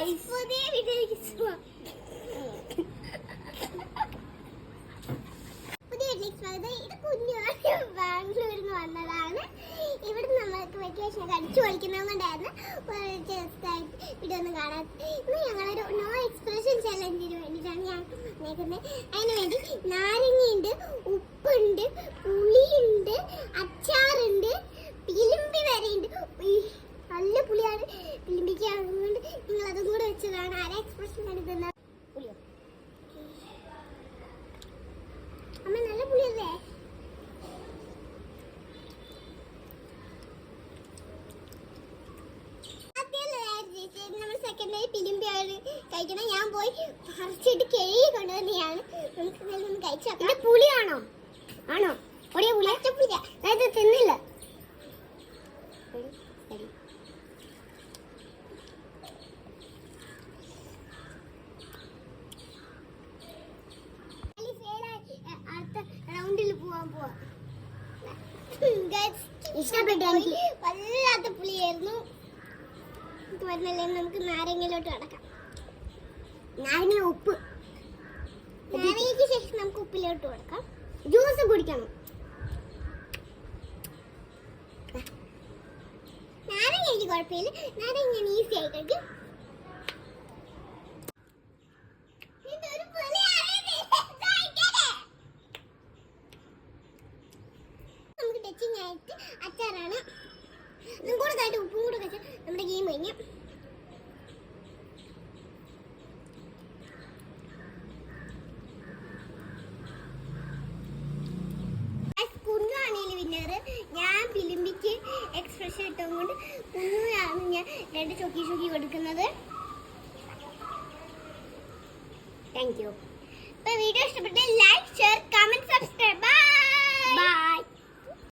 Guys പുതിയ വീട്ടിലേക്ക് സ്വാഗതം. ഇത് കുഞ്ഞു ബാംഗ്ലൂരിൽ നിന്ന് വന്നതാണ്. ഇവിടെ നമ്മൾക്ക് വെക്കേഷൻ അടിച്ചു പൊളിക്കുന്നത് കൊണ്ടായിരുന്നു വീഡിയോ ഒന്നും കാണാൻ. ഇന്ന് ഞങ്ങളൊരു നോ എക്സ്പ്രഷൻ ചലഞ്ചിന് വേണ്ടിയിട്ടാണ് ഞാൻ വന്നേക്കുന്നത്. അതിന് വേണ്ടി നാരങ്ങയുണ്ട്, ഉപ്പുണ്ട്, പുളിയുണ്ട്, അച്ചാറുണ്ട്, പിലിമ്പി വരെയുണ്ട്. നല്ല പുളിയാണ് പിലിമ്പിക്കാറുകൊണ്ട് നിങ്ങൾ അതും കൂടെ വെച്ചതാണ്. ആരെ എക്സ്പ്രഷൻ എടുക്കുന്ന പുളിയോ അമ്മ? നല്ല പുളിയല്ലേ? നമ്മൾ സെക്കൻഡ് ഡേ പിലിമ്പിയാണ് കഴിക്കണം. ഞാൻ പോയി പറിച്ചിട്ട് കഴുകി കൊണ്ടുവന്നെയാണ്. നമുക്ക് ഒന്ന് കഴിച്ചാൽ പിന്നെ പുളിയാണോ? ആണോ? ഒടിയ പുളി അച്ചപ്പുളിക്ക അതായത് തിന്നില്ല. ഇഷ്ടപ്പെട്ടു. വല്ലാത്ത പുളിയായിരുന്നു. വരുന്നല്ലേ നമുക്ക് നാരങ്ങയിലോട്ട് കിടക്കാം. നാരങ്ങ ഉപ്പ്, നാരങ്ങയ്ക്ക് ശേഷം നമുക്ക് ഉപ്പിലോട്ട് കൊടുക്കാം. ജ്യൂസ് കുടിക്കണം. നാരങ്ങ എനിക്ക് കുഴപ്പമില്ല. നാരങ്ങ ഞാൻ ഈസി ആയി കഴിക്കും. അച്ചാറാണ്. കൂടുതലായിട്ട് ഉപ്പും കൂടെ വെച്ചാൽ നമ്മുടെ ഗെയിം കഴിഞ്ഞു. കുഞ്ഞാണേല് വിന്നറ്. ഞാൻ പിലിമ്പിക്ക് എക്സ്പ്രഷൻ ഇട്ടുകൊണ്ട് കുഞ്ഞാണ് ഞാൻ 2 ചൊക്കി കൊടുക്കുന്നത്. Thank you. ഇപ്പൊ വീഡിയോ ഇഷ്ടപ്പെട്ട ലൈക്ക്, ഷെയർ, കമന്റ്